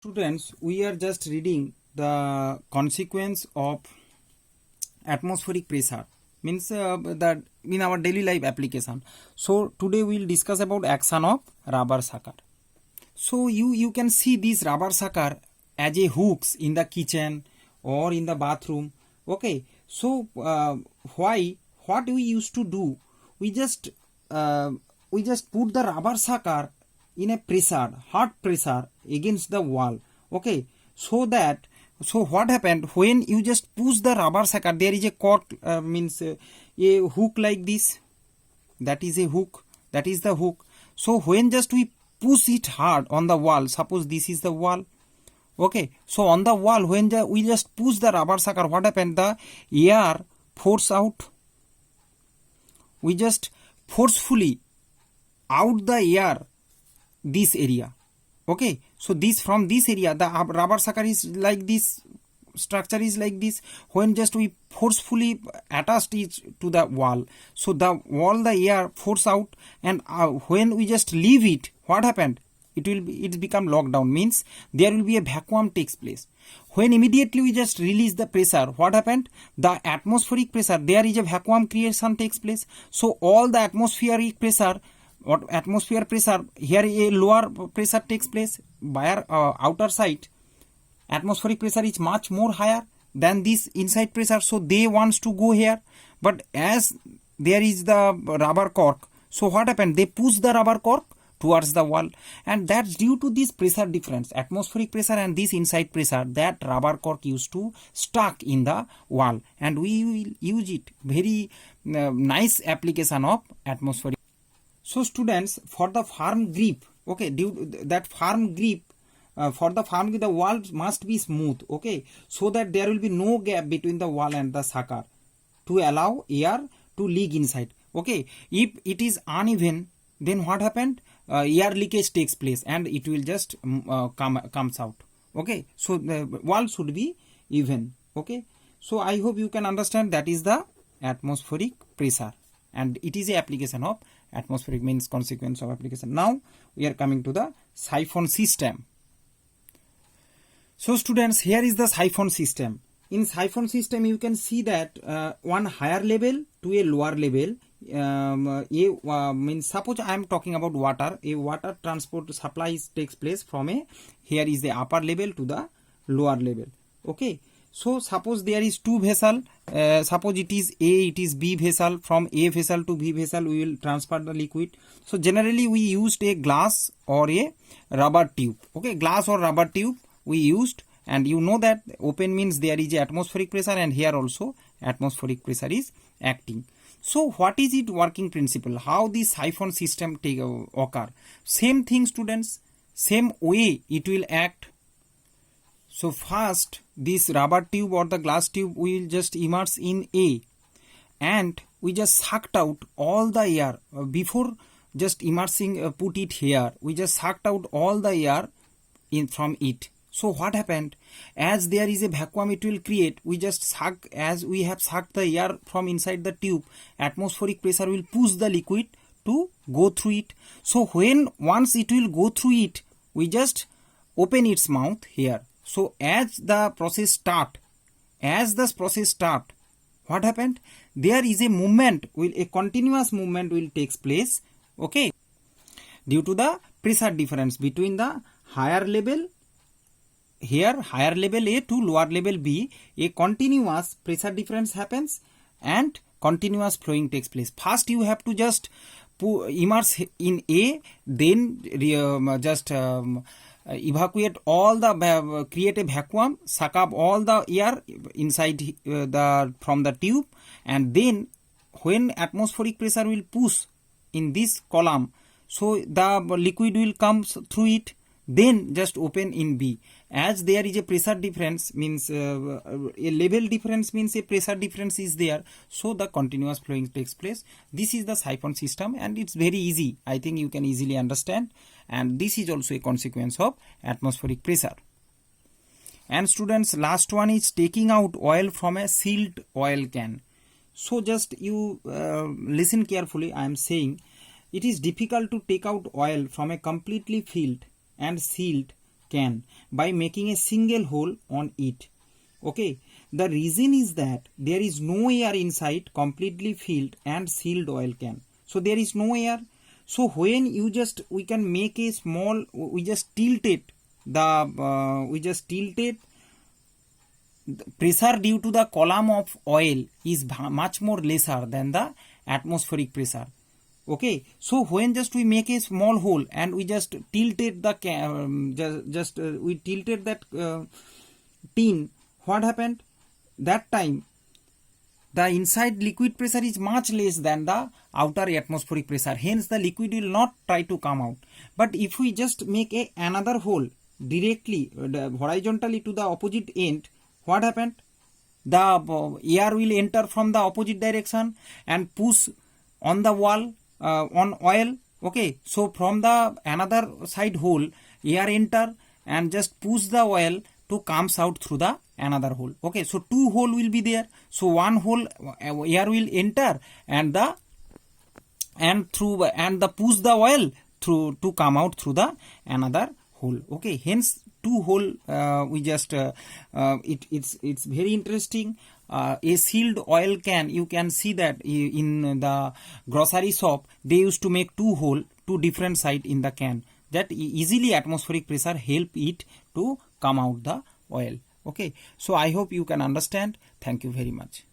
Students, we are just reading the consequence of atmospheric pressure, means that in our daily life application. So today we will discuss about action of rubber sucker. So you can see this rubber sucker as a hooks in the kitchen or in the bathroom. Okay, so what we used to do, we just uh, put the rubber sucker in a pressure, hot pressure against the wall. Okay, so what happened when you just push the rubber sucker, there is a cord, means a hook like this. That is a hook, that is the hook. So when just we push it hard on the wall, suppose this is the wall. Okay, so on the wall, when we just push the rubber sucker, what happened? The air force out. We just forcefully out the air this area. Okay, so this from this area, the rubber sucker is like this, structure is like this. When just we forcefully attached it to the wall, so the wall, the air force out, and when we just leave it, what happened? It become locked down, means there will be a vacuum takes place. When immediately we just release the pressure, what happened? The atmospheric pressure, there is a vacuum creation takes place. So all the atmospheric pressure, what atmosphere pressure, here a lower pressure takes place by outer side. Atmospheric pressure is much more higher than this inside pressure, so they wants to go here, but as there is the rubber cork, so what happened? They push the rubber cork towards the wall, and that's due to this pressure difference, atmospheric pressure and this inside pressure, that rubber cork used to stuck in the wall, and we will use it. Very nice application of atmospheric. So students, for the firm grip, okay, due that firm grip, for the firm grip, the wall must be smooth, okay, so that there will be no gap between the wall and the sucker to allow air to leak inside. Okay, if it is uneven, then what happened? Air leakage takes place and it will just comes out. Okay, so the wall should be even. Okay, so I hope you can understand that is the atmospheric pressure, and it is a application of atmospheric, means consequence of application. Now we are coming to the siphon system. So students, here is the siphon system. In siphon system, you can see that one higher level to a lower level. Means suppose I am talking about water. A water transport supply takes place from a, here is the upper level to the lower level. Okay. So suppose there is two vessel, suppose it is A, it is B vessel. From A vessel to B vessel, we will transfer the liquid. So generally we used a glass or a rubber tube. Okay, glass or rubber tube we used, and you know that open means there is a atmospheric pressure, and here also atmospheric pressure is acting. So what is it working principle? How this siphon system occur? Same thing students, same way it will act. So first this rubber tube or the glass tube will just immerse in A, and we just sucked out all the air before just immersing, put it here, we just sucked out all the air in from it. So what happened? As there is a vacuum it will create, we just suck, as we have sucked the air from inside the tube, atmospheric pressure will push the liquid to go through it. So when once it will go through it, we just open its mouth here. So as the process start, what happened? There is a movement, a continuous movement will takes place. Okay, due to the pressure difference between the higher level, here higher level A to lower level B, a continuous pressure difference happens and continuous flowing takes place. First you have to just immerse in A, then just evacuate all the, create a vacuum, suck up all the air inside from the tube, and then when atmospheric pressure will push in this column, so the liquid will come through it, then just open in B. As there is a pressure difference, means a level difference, means a pressure difference is there, so the continuous flowing takes place. This is the siphon system, and it's very easy. I think you can easily understand, and this is also a consequence of atmospheric pressure. And students, last one is taking out oil from a sealed oil can. So just you listen carefully. I am saying it is difficult to take out oil from a completely filled and sealed can by making a single hole on it. Okay, the reason is that there is no air inside completely filled and sealed oil can. So there is no air. So when we can make a small, we just tilted the pressure due to the column of oil is much more lesser than the atmospheric pressure. Okay, so when just we make a small hole and we just tilted the we tilted that tin, what happened? That time the inside liquid pressure is much less than the outer atmospheric pressure, hence the liquid will not try to come out. But if we just make another hole directly horizontally to the opposite end, what happened? The air will enter from the opposite direction and push on the wall on oil. Okay, so from the another side hole, air enter and just push the oil to comes out through the another hole. Okay, so two hole will be there. So one hole air will enter and the push the oil through to come out through the another hole. Okay, hence two hole we just it's very interesting. A sealed oil can, you can see that in the grocery shop they used to make two hole, two different side in the can, that easily atmospheric pressure help it to come out the oil. Okay, so I hope you can understand. Thank you very much.